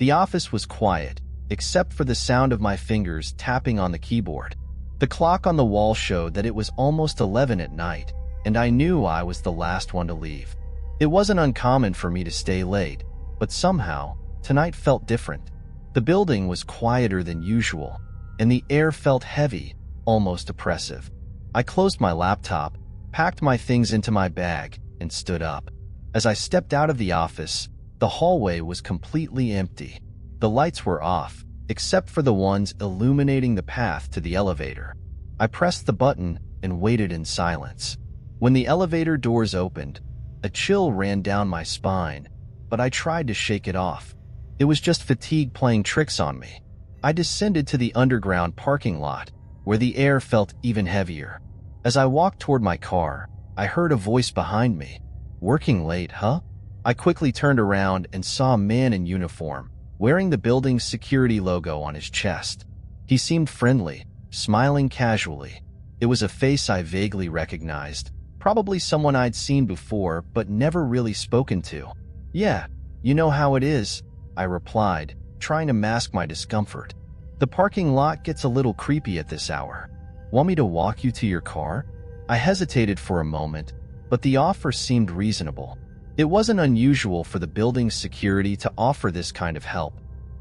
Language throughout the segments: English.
The office was quiet, except for the sound of my fingers tapping on the keyboard. The clock on the wall showed that it was almost 11 at night, and I knew I was the last one to leave. It wasn't uncommon for me to stay late, but somehow, tonight felt different. The building was quieter than usual, and the air felt heavy, almost oppressive. I closed my laptop, packed my things into my bag, and stood up. As I stepped out of the office, the hallway was completely empty. The lights were off, except for the ones illuminating the path to the elevator. I pressed the button and waited in silence. When the elevator doors opened, a chill ran down my spine, but I tried to shake it off. It was just fatigue playing tricks on me. I descended to the underground parking lot, where the air felt even heavier. As I walked toward my car, I heard a voice behind me. "Working late, huh?" I quickly turned around and saw a man in uniform, wearing the building's security logo on his chest. He seemed friendly, smiling casually. It was a face I vaguely recognized, probably someone I'd seen before but never really spoken to. "Yeah, you know how it is," I replied, trying to mask my discomfort. "The parking lot gets a little creepy at this hour. Want me to walk you to your car?" I hesitated for a moment, but the offer seemed reasonable. It wasn't unusual for the building's security to offer this kind of help.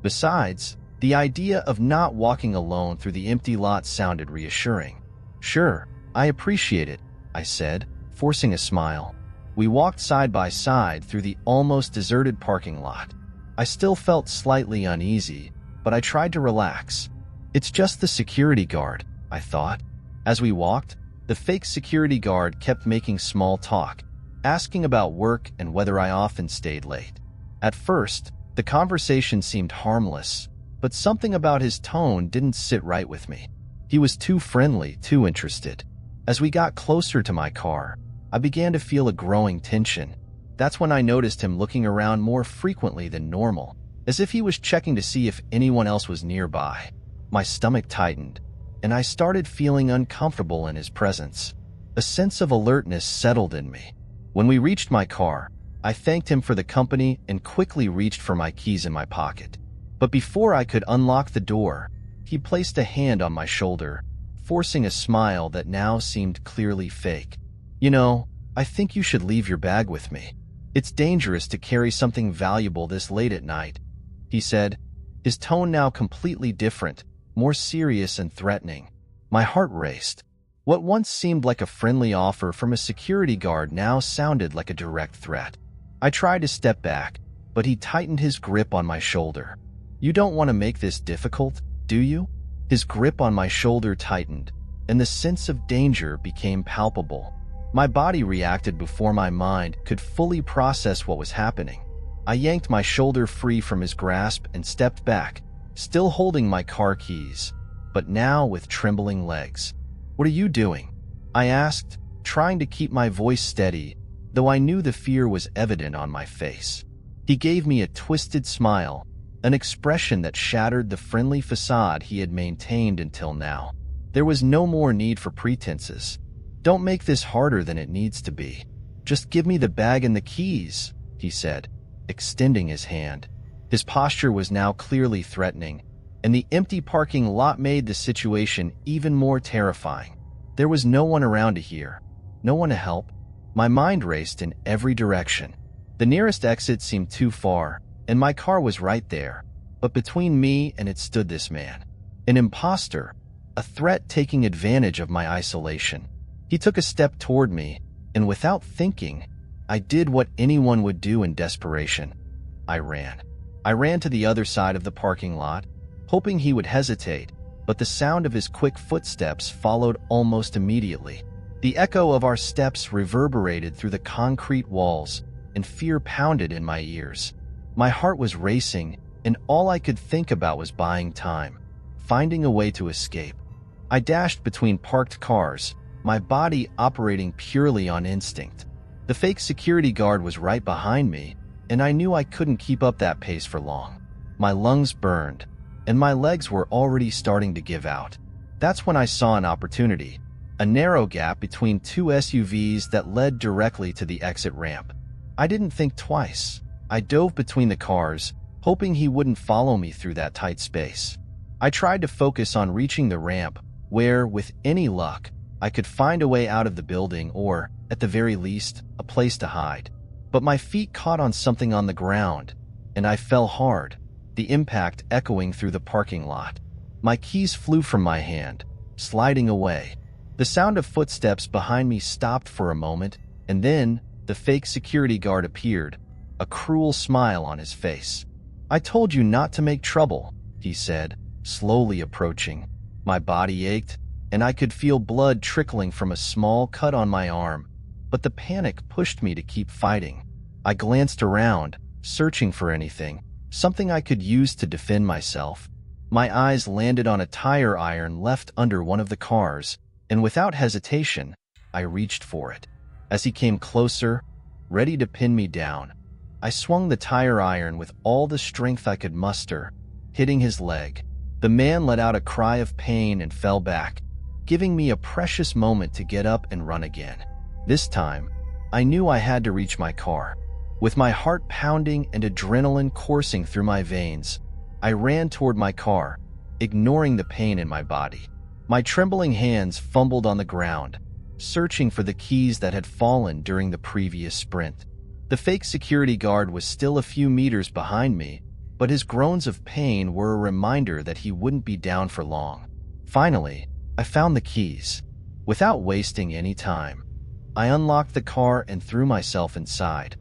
Besides, the idea of not walking alone through the empty lot sounded reassuring. "Sure, I appreciate it," I said, forcing a smile. We walked side by side through the almost deserted parking lot. I still felt slightly uneasy, but I tried to relax. "It's just the security guard," I thought. As we walked, the fake security guard kept making small talk, asking about work and whether I often stayed late. At first, the conversation seemed harmless, but something about his tone didn't sit right with me. He was too friendly, too interested. As we got closer to my car, I began to feel a growing tension. That's when I noticed him looking around more frequently than normal, as if he was checking to see if anyone else was nearby. My stomach tightened, and I started feeling uncomfortable in his presence. A sense of alertness settled in me. When we reached my car, I thanked him for the company and quickly reached for my keys in my pocket. But before I could unlock the door, he placed a hand on my shoulder, forcing a smile that now seemed clearly fake. "You know, I think you should leave your bag with me. It's dangerous to carry something valuable this late at night," he said, his tone now completely different, more serious and threatening. My heart raced. What once seemed like a friendly offer from a security guard now sounded like a direct threat. I tried to step back, but he tightened his grip on my shoulder. "You don't want to make this difficult, do you?" His grip on my shoulder tightened, and the sense of danger became palpable. My body reacted before my mind could fully process what was happening. I yanked my shoulder free from his grasp and stepped back, still holding my car keys, but now with trembling legs. "What are you doing?" I asked, trying to keep my voice steady, though I knew the fear was evident on my face. He gave me a twisted smile, an expression that shattered the friendly facade he had maintained until now. There was no more need for pretenses. "Don't make this harder than it needs to be. Just give me the bag and the keys," he said, extending his hand. His posture was now clearly threatening, and the empty parking lot made the situation even more terrifying. There was no one around to hear, no one to help. My mind raced in every direction. The nearest exit seemed too far, and my car was right there, but between me and it stood this man. An imposter, a threat taking advantage of my isolation. He took a step toward me, and without thinking, I did what anyone would do in desperation. I ran. I ran to the other side of the parking lot, hoping he would hesitate, but the sound of his quick footsteps followed almost immediately. The echo of our steps reverberated through the concrete walls, and fear pounded in my ears. My heart was racing, and all I could think about was buying time, finding a way to escape. I dashed between parked cars, my body operating purely on instinct. The fake security guard was right behind me, and I knew I couldn't keep up that pace for long. My lungs burned, and my legs were already starting to give out. That's when I saw an opportunity, a narrow gap between two SUVs that led directly to the exit ramp. I didn't think twice. I dove between the cars, hoping he wouldn't follow me through that tight space. I tried to focus on reaching the ramp, where, with any luck, I could find a way out of the building or, at the very least, a place to hide. But my feet caught on something on the ground, and I fell hard, the impact echoing through the parking lot. My keys flew from my hand, sliding away. The sound of footsteps behind me stopped for a moment, and then the fake security guard appeared, a cruel smile on his face. "I told you not to make trouble," he said, slowly approaching. My body ached, and I could feel blood trickling from a small cut on my arm, but the panic pushed me to keep fighting. I glanced around, searching for anything, something I could use to defend myself. My eyes landed on a tire iron left under one of the cars, and without hesitation, I reached for it. As he came closer, ready to pin me down, I swung the tire iron with all the strength I could muster, hitting his leg. The man let out a cry of pain and fell back, giving me a precious moment to get up and run again. This time, I knew I had to reach my car. With my heart pounding and adrenaline coursing through my veins, I ran toward my car, ignoring the pain in my body. My trembling hands fumbled on the ground, searching for the keys that had fallen during the previous sprint. The fake security guard was still a few meters behind me, but his groans of pain were a reminder that he wouldn't be down for long. Finally, I found the keys. Without wasting any time, I unlocked the car and threw myself inside,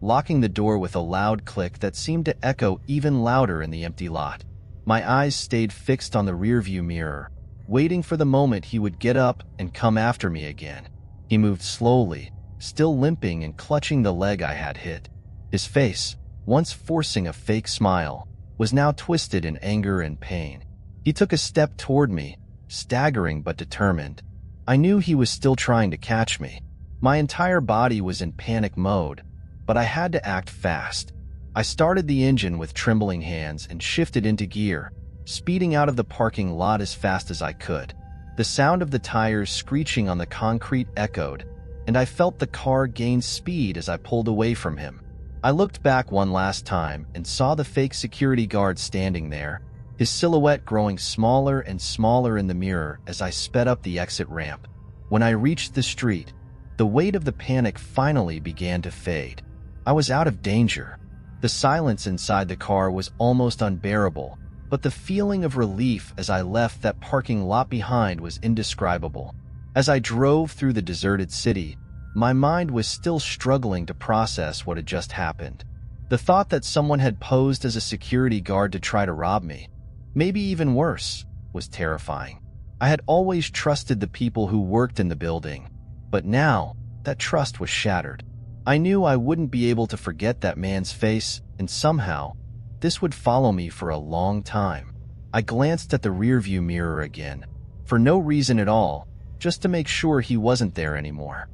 locking the door with a loud click that seemed to echo even louder in the empty lot. My eyes stayed fixed on the rearview mirror, waiting for the moment he would get up and come after me again. He moved slowly, still limping and clutching the leg I had hit. His face, once forcing a fake smile, was now twisted in anger and pain. He took a step toward me, staggering but determined. I knew he was still trying to catch me. My entire body was in panic mode, but I had to act fast. I started the engine with trembling hands and shifted into gear, speeding out of the parking lot as fast as I could. The sound of the tires screeching on the concrete echoed, and I felt the car gain speed as I pulled away from him. I looked back one last time and saw the fake security guard standing there, his silhouette growing smaller and smaller in the mirror as I sped up the exit ramp. When I reached the street, the weight of the panic finally began to fade. I was out of danger. The silence inside the car was almost unbearable, but the feeling of relief as I left that parking lot behind was indescribable. As I drove through the deserted city, my mind was still struggling to process what had just happened. The thought that someone had posed as a security guard to try to rob me, maybe even worse, was terrifying. I had always trusted the people who worked in the building, but now that trust was shattered. I knew I wouldn't be able to forget that man's face, and somehow, this would follow me for a long time. I glanced at the rearview mirror again, for no reason at all, just to make sure he wasn't there anymore.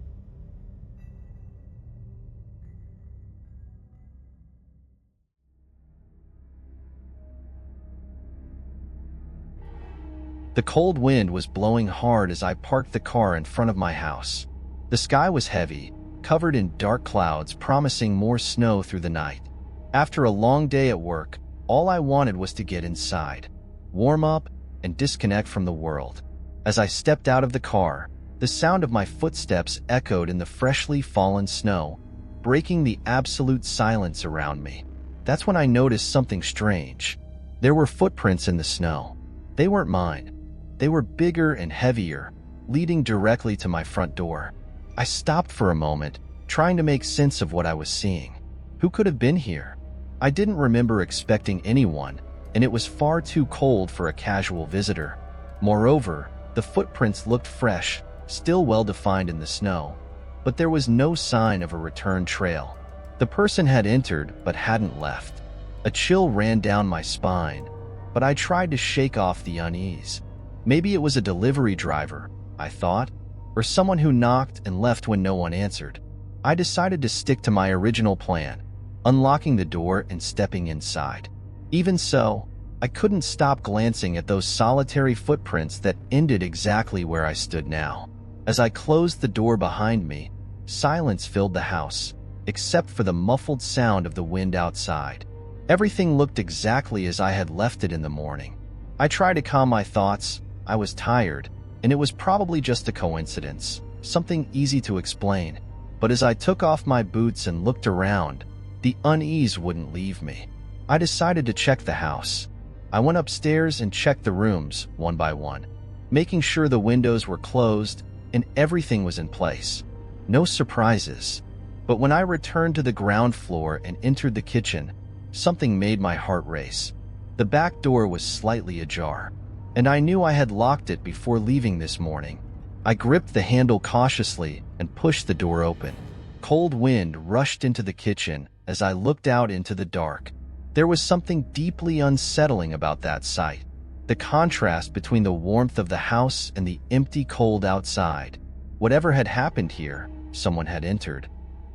The cold wind was blowing hard as I parked the car in front of my house. The sky was heavy, covered in dark clouds promising more snow through the night. After a long day at work, all I wanted was to get inside, warm up, and disconnect from the world. As I stepped out of the car, the sound of my footsteps echoed in the freshly fallen snow, breaking the absolute silence around me. That's when I noticed something strange. There were footprints in the snow. They weren't mine. They were bigger and heavier, leading directly to my front door. I stopped for a moment, trying to make sense of what I was seeing. Who could have been here? I didn't remember expecting anyone, and it was far too cold for a casual visitor. Moreover, the footprints looked fresh, still well-defined in the snow, but there was no sign of a return trail. The person had entered but hadn't left. A chill ran down my spine, but I tried to shake off the unease. Maybe it was a delivery driver, I thought, or someone who knocked and left when no one answered. I decided to stick to my original plan, unlocking the door and stepping inside. Even so, I couldn't stop glancing at those solitary footprints that ended exactly where I stood now. As I closed the door behind me, silence filled the house, except for the muffled sound of the wind outside. Everything looked exactly as I had left it in the morning. I tried to calm my thoughts. I was tired, and it was probably just a coincidence, something easy to explain. But as I took off my boots and looked around, the unease wouldn't leave me. I decided to check the house. I went upstairs and checked the rooms one by one, making sure the windows were closed and everything was in place. No surprises. But when I returned to the ground floor and entered the kitchen, something made my heart race. The back door was slightly ajar, and I knew I had locked it before leaving this morning. I gripped the handle cautiously and pushed the door open. Cold wind rushed into the kitchen as I looked out into the dark. There was something deeply unsettling about that sight. The contrast between the warmth of the house and the empty cold outside. Whatever had happened here, someone had entered.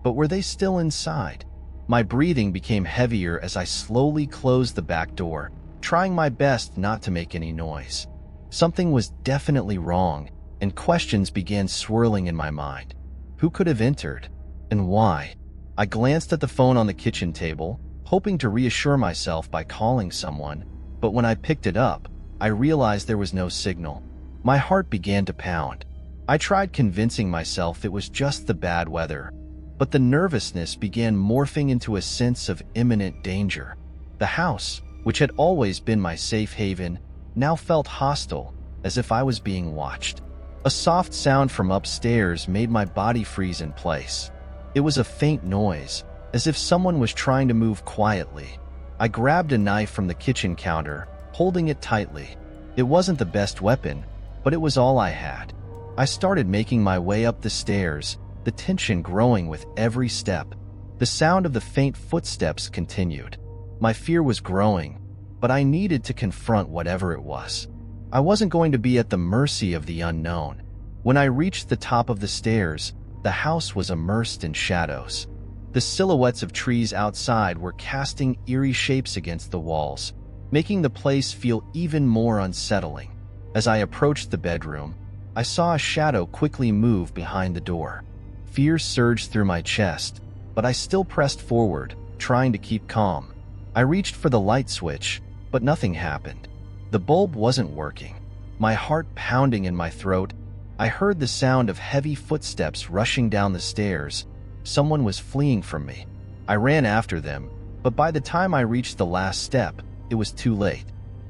But were they still inside? My breathing became heavier as I slowly closed the back door, trying my best not to make any noise. Something was definitely wrong, and questions began swirling in my mind. Who could have entered? And why? I glanced at the phone on the kitchen table, hoping to reassure myself by calling someone, but when I picked it up, I realized there was no signal. My heart began to pound. I tried convincing myself it was just the bad weather, but the nervousness began morphing into a sense of imminent danger. The house, which had always been my safe haven, now felt hostile, as if I was being watched. A soft sound from upstairs made my body freeze in place. It was a faint noise, as if someone was trying to move quietly. I grabbed a knife from the kitchen counter, holding it tightly. It wasn't the best weapon, but it was all I had. I started making my way up the stairs, the tension growing with every step. The sound of the faint footsteps continued. My fear was growing, but I needed to confront whatever it was. I wasn't going to be at the mercy of the unknown. When I reached the top of the stairs, the house was immersed in shadows. The silhouettes of trees outside were casting eerie shapes against the walls, making the place feel even more unsettling. As I approached the bedroom, I saw a shadow quickly move behind the door. Fear surged through my chest, but I still pressed forward, trying to keep calm. I reached for the light switch, but nothing happened. The bulb wasn't working. My heart pounding in my throat, I heard the sound of heavy footsteps rushing down the stairs. Someone was fleeing from me. I ran after them, but by the time I reached the last step, it was too late.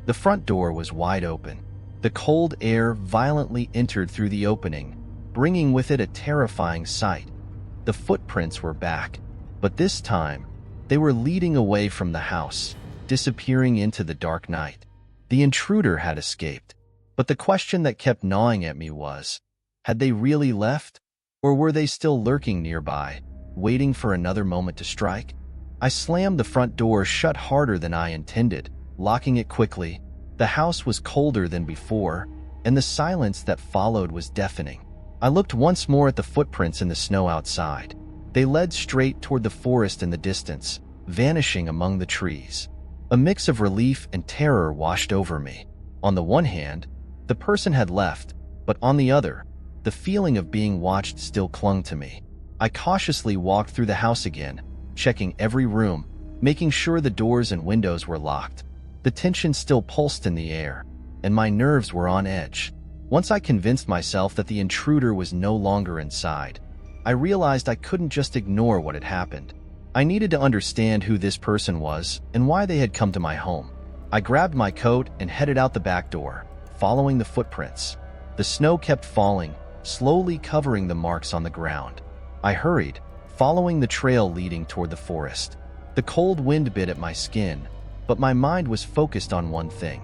The front door was wide open. The cold air violently entered through the opening, bringing with it a terrifying sight. The footprints were back, but this time, they were leading away from the house, disappearing into the dark night. The intruder had escaped, but the question that kept gnawing at me was, had they really left, or were they still lurking nearby, waiting for another moment to strike? I slammed the front door shut harder than I intended, locking it quickly. The house was colder than before, and the silence that followed was deafening. I looked once more at the footprints in the snow outside. They led straight toward the forest in the distance, vanishing among the trees. A mix of relief and terror washed over me. On the one hand, the person had left, but on the other, the feeling of being watched still clung to me. I cautiously walked through the house again, checking every room, making sure the doors and windows were locked. The tension still pulsed in the air, and my nerves were on edge. Once I convinced myself that the intruder was no longer inside, I realized I couldn't just ignore what had happened. I needed to understand who this person was and why they had come to my home. I grabbed my coat and headed out the back door, following the footprints. The snow kept falling, slowly covering the marks on the ground. I hurried, following the trail leading toward the forest. The cold wind bit at my skin, but my mind was focused on one thing: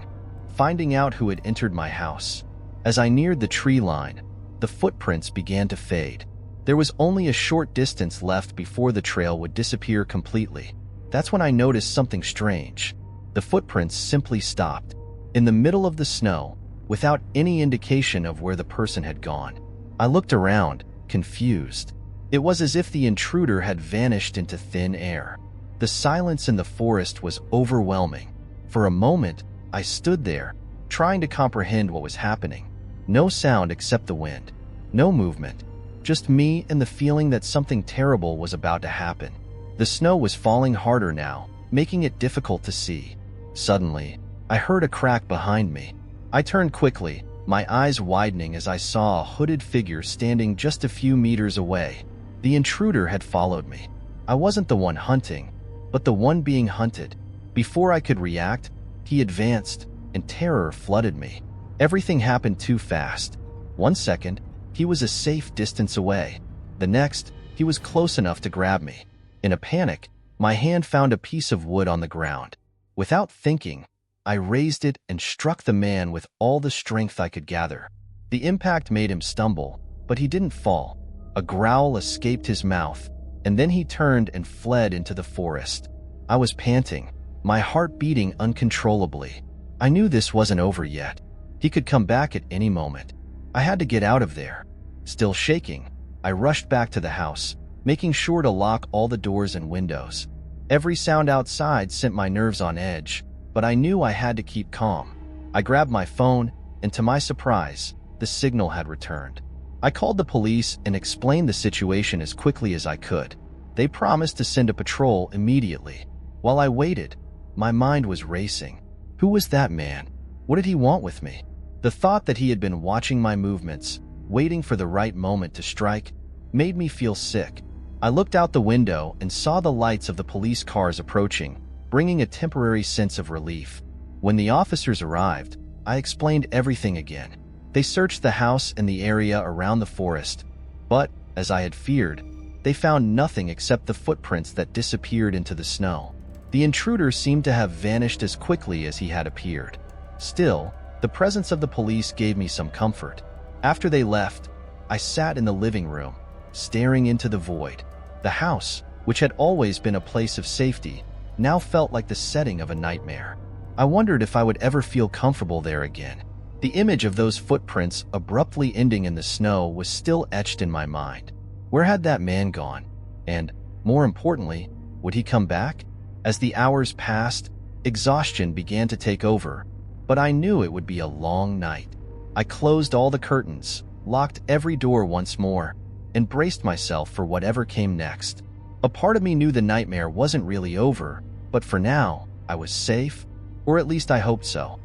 finding out who had entered my house. As I neared the tree line, the footprints began to fade. There was only a short distance left before the trail would disappear completely. That's when I noticed something strange. The footprints simply stopped, in the middle of the snow, without any indication of where the person had gone. I looked around, confused. It was as if the intruder had vanished into thin air. The silence in the forest was overwhelming. For a moment, I stood there, trying to comprehend what was happening. No sound except the wind. No movement. Just me and the feeling that something terrible was about to happen. The snow was falling harder now, making it difficult to see. Suddenly, I heard a crack behind me. I turned quickly, my eyes widening as I saw a hooded figure standing just a few meters away. The intruder had followed me. I wasn't the one hunting, but the one being hunted. Before I could react, he advanced, and terror flooded me. Everything happened too fast. 1 second, he was a safe distance away. The next, he was close enough to grab me. In a panic, my hand found a piece of wood on the ground. Without thinking, I raised it and struck the man with all the strength I could gather. The impact made him stumble, but he didn't fall. A growl escaped his mouth, and then he turned and fled into the forest. I was panting, my heart beating uncontrollably. I knew this wasn't over yet. He could come back at any moment. I had to get out of there. Still shaking, I rushed back to the house, making sure to lock all the doors and windows. Every sound outside sent my nerves on edge, but I knew I had to keep calm. I grabbed my phone, and to my surprise, the signal had returned. I called the police and explained the situation as quickly as I could. They promised to send a patrol immediately. While I waited, my mind was racing. Who was that man? What did he want with me? The thought that he had been watching my movements, waiting for the right moment to strike, made me feel sick. I looked out the window and saw the lights of the police cars approaching, bringing a temporary sense of relief. When the officers arrived, I explained everything again. They searched the house and the area around the forest, but, as I had feared, they found nothing except the footprints that disappeared into the snow. The intruder seemed to have vanished as quickly as he had appeared. Still, the presence of the police gave me some comfort. After they left, I sat in the living room, staring into the void. The house, which had always been a place of safety, now felt like the setting of a nightmare. I wondered if I would ever feel comfortable there again. The image of those footprints abruptly ending in the snow was still etched in my mind. Where had that man gone? And, more importantly, would he come back? As the hours passed, exhaustion began to take over, but I knew it would be a long night. I closed all the curtains, locked every door once more, and braced myself for whatever came next. A part of me knew the nightmare wasn't really over, but for now, I was safe, or at least I hoped so.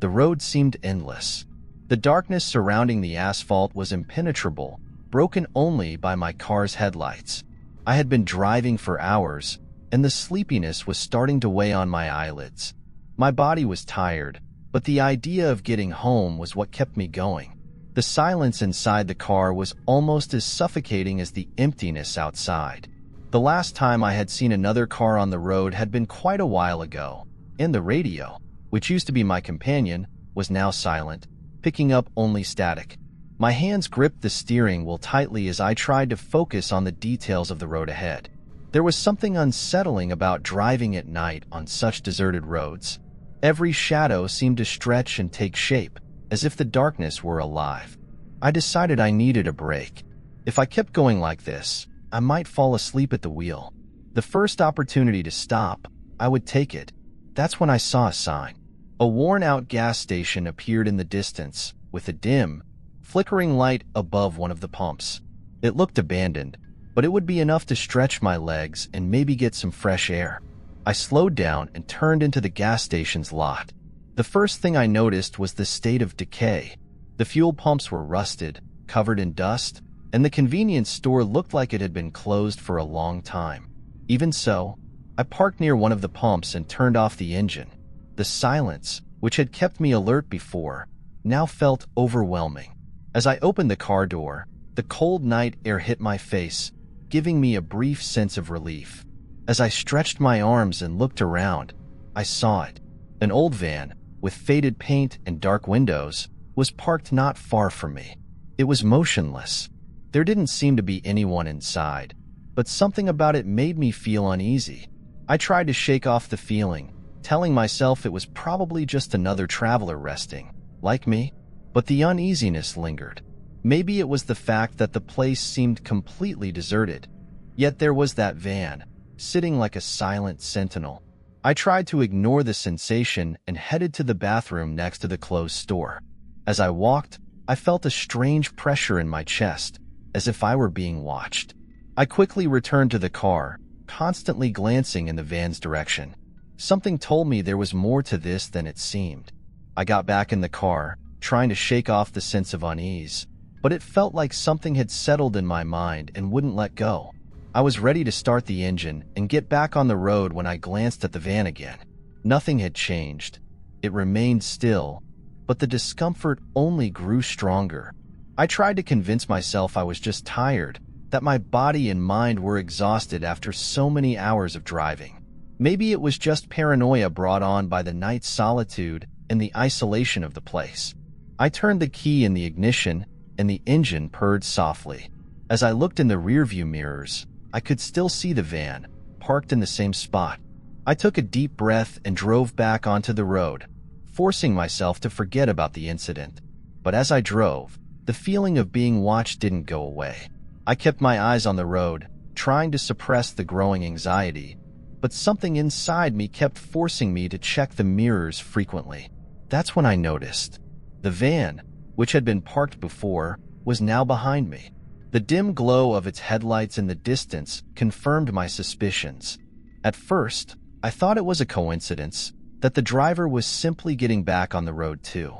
The road seemed endless. The darkness surrounding the asphalt was impenetrable, broken only by my car's headlights. I had been driving for hours, and the sleepiness was starting to weigh on my eyelids. My body was tired, but the idea of getting home was what kept me going. The silence inside the car was almost as suffocating as the emptiness outside. The last time I had seen another car on the road had been quite a while ago, and the radio, which used to be my companion, was now silent, picking up only static. My hands gripped the steering wheel tightly as I tried to focus on the details of the road ahead. There was something unsettling about driving at night on such deserted roads. Every shadow seemed to stretch and take shape, as if the darkness were alive. I decided I needed a break. If I kept going like this, I might fall asleep at the wheel. The first opportunity to stop, I would take it. That's when I saw a sign. A worn-out gas station appeared in the distance, with a dim, flickering light above one of the pumps. It looked abandoned, but it would be enough to stretch my legs and maybe get some fresh air. I slowed down and turned into the gas station's lot. The first thing I noticed was the state of decay. The fuel pumps were rusted, covered in dust, and the convenience store looked like it had been closed for a long time. Even so, I parked near one of the pumps and turned off the engine. The silence, which had kept me alert before, now felt overwhelming. As I opened the car door, the cold night air hit my face, giving me a brief sense of relief. As I stretched my arms and looked around, I saw it. An old van, with faded paint and dark windows, was parked not far from me. It was motionless. There didn't seem to be anyone inside, but something about it made me feel uneasy. I tried to shake off the feeling, telling myself it was probably just another traveler resting, like me, but the uneasiness lingered. Maybe it was the fact that the place seemed completely deserted. Yet there was that van, sitting like a silent sentinel. I tried to ignore the sensation and headed to the bathroom next to the closed store. As I walked, I felt a strange pressure in my chest, as if I were being watched. I quickly returned to the car, constantly glancing in the van's direction. Something told me there was more to this than it seemed. I got back in the car, trying to shake off the sense of unease, but it felt like something had settled in my mind and wouldn't let go. I was ready to start the engine and get back on the road when I glanced at the van again. Nothing had changed. It remained still, but the discomfort only grew stronger. I tried to convince myself I was just tired, that my body and mind were exhausted after so many hours of driving. Maybe it was just paranoia brought on by the night's solitude and the isolation of the place. I turned the key in the ignition, and the engine purred softly. As I looked in the rearview mirrors, I could still see the van, parked in the same spot. I took a deep breath and drove back onto the road, forcing myself to forget about the incident. But as I drove, the feeling of being watched didn't go away. I kept my eyes on the road, trying to suppress the growing anxiety, but something inside me kept forcing me to check the mirrors frequently. That's when I noticed. The van, which had been parked before, was now behind me. The dim glow of its headlights in the distance confirmed my suspicions. At first, I thought it was a coincidence, that the driver was simply getting back on the road too.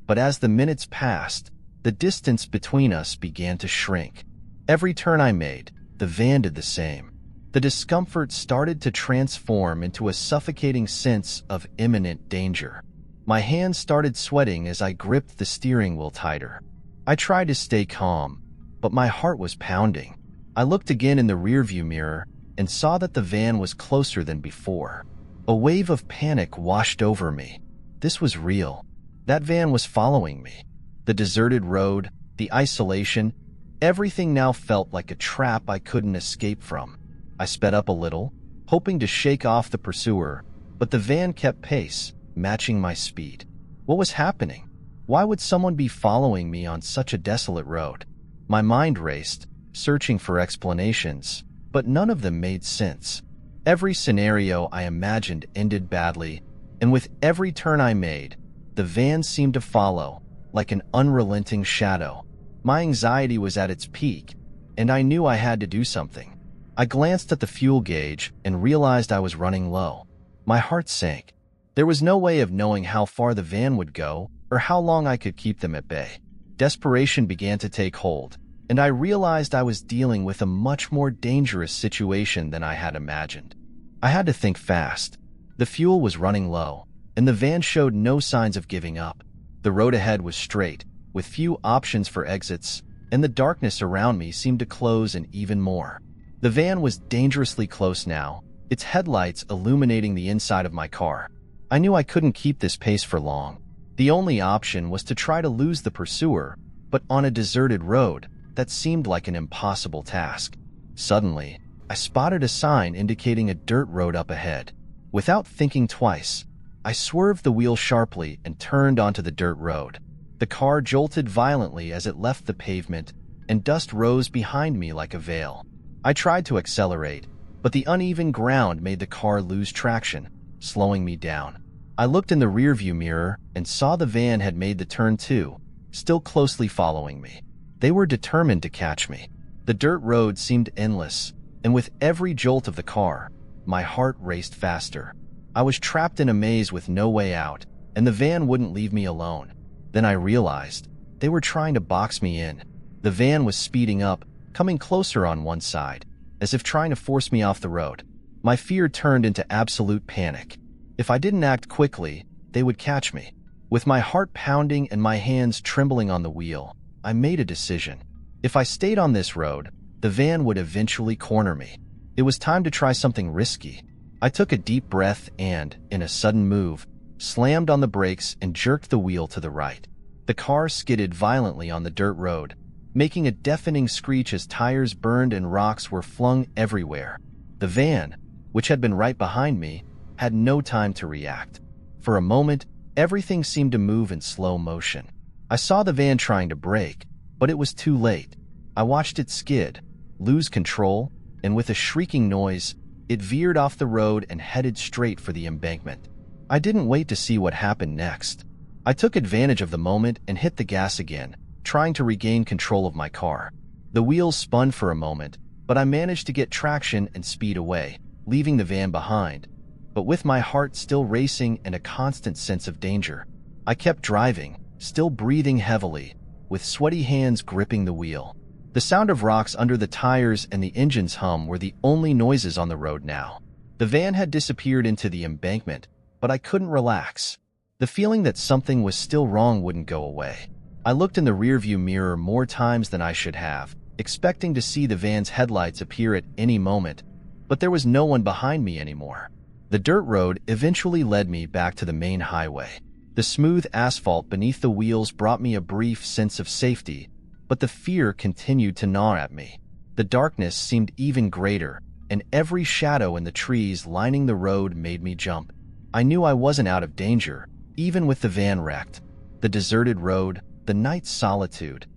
But as the minutes passed, the distance between us began to shrink. Every turn I made, the van did the same. The discomfort started to transform into a suffocating sense of imminent danger. My hands started sweating as I gripped the steering wheel tighter. I tried to stay calm, but my heart was pounding. I looked again in the rearview mirror and saw that the van was closer than before. A wave of panic washed over me. This was real. That van was following me. The deserted road, the isolation, everything now felt like a trap I couldn't escape from. I sped up a little, hoping to shake off the pursuer, but the van kept pace, matching my speed. What was happening? Why would someone be following me on such a desolate road? My mind raced, searching for explanations, but none of them made sense. Every scenario I imagined ended badly, and with every turn I made, the van seemed to follow, like an unrelenting shadow. My anxiety was at its peak, and I knew I had to do something. I glanced at the fuel gauge and realized I was running low. My heart sank. There was no way of knowing how far the van would go or how long I could keep them at bay. Desperation began to take hold, and I realized I was dealing with a much more dangerous situation than I had imagined. I had to think fast. The fuel was running low, and the van showed no signs of giving up. The road ahead was straight, with few options for exits, and the darkness around me seemed to close in even more. The van was dangerously close now, its headlights illuminating the inside of my car. I knew I couldn't keep this pace for long. The only option was to try to lose the pursuer, but on a deserted road, that seemed like an impossible task. Suddenly, I spotted a sign indicating a dirt road up ahead. Without thinking twice, I swerved the wheel sharply and turned onto the dirt road. The car jolted violently as it left the pavement, and dust rose behind me like a veil. I tried to accelerate, but the uneven ground made the car lose traction, slowing me down. I looked in the rearview mirror and saw the van had made the turn too, still closely following me. They were determined to catch me. The dirt road seemed endless, and with every jolt of the car, my heart raced faster. I was trapped in a maze with no way out, and the van wouldn't leave me alone. Then I realized they were trying to box me in. The van was speeding up, coming closer on one side, as if trying to force me off the road. My fear turned into absolute panic. If I didn't act quickly, they would catch me. With my heart pounding and my hands trembling on the wheel, I made a decision. If I stayed on this road, the van would eventually corner me. It was time to try something risky. I took a deep breath and, in a sudden move, slammed on the brakes and jerked the wheel to the right. The car skidded violently on the dirt road, making a deafening screech as tires burned and rocks were flung everywhere. The van, which had been right behind me, had no time to react. For a moment, everything seemed to move in slow motion. I saw the van trying to brake, but it was too late. I watched it skid, lose control, and with a shrieking noise, it veered off the road and headed straight for the embankment. I didn't wait to see what happened next. I took advantage of the moment and hit the gas again, trying to regain control of my car. The wheels spun for a moment, but I managed to get traction and speed away, leaving the van behind. But with my heart still racing and a constant sense of danger, I kept driving, still breathing heavily, with sweaty hands gripping the wheel. The sound of rocks under the tires and the engine's hum were the only noises on the road now. The van had disappeared into the embankment, but I couldn't relax. The feeling that something was still wrong wouldn't go away. I looked in the rearview mirror more times than I should have, expecting to see the van's headlights appear at any moment, but there was no one behind me anymore. The dirt road eventually led me back to the main highway. The smooth asphalt beneath the wheels brought me a brief sense of safety, but the fear continued to gnaw at me. The darkness seemed even greater, and every shadow in the trees lining the road made me jump. I knew I wasn't out of danger, even with the van wrecked. The deserted road, the night's solitude,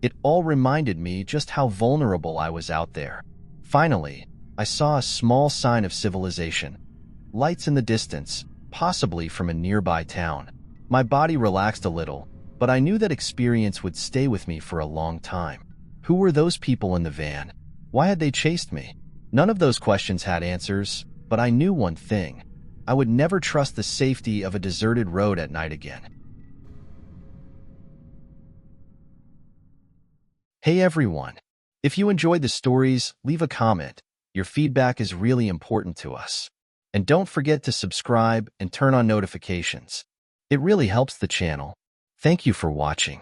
it all reminded me just how vulnerable I was out there. Finally, I saw a small sign of civilization. Lights in the distance, possibly from a nearby town. My body relaxed a little, but I knew that experience would stay with me for a long time. Who were those people in the van? Why had they chased me? None of those questions had answers, but I knew one thing. I would never trust the safety of a deserted road at night again. Hey everyone! If you enjoyed the stories, leave a comment. Your feedback is really important to us. And don't forget to subscribe and turn on notifications. It really helps the channel. Thank you for watching.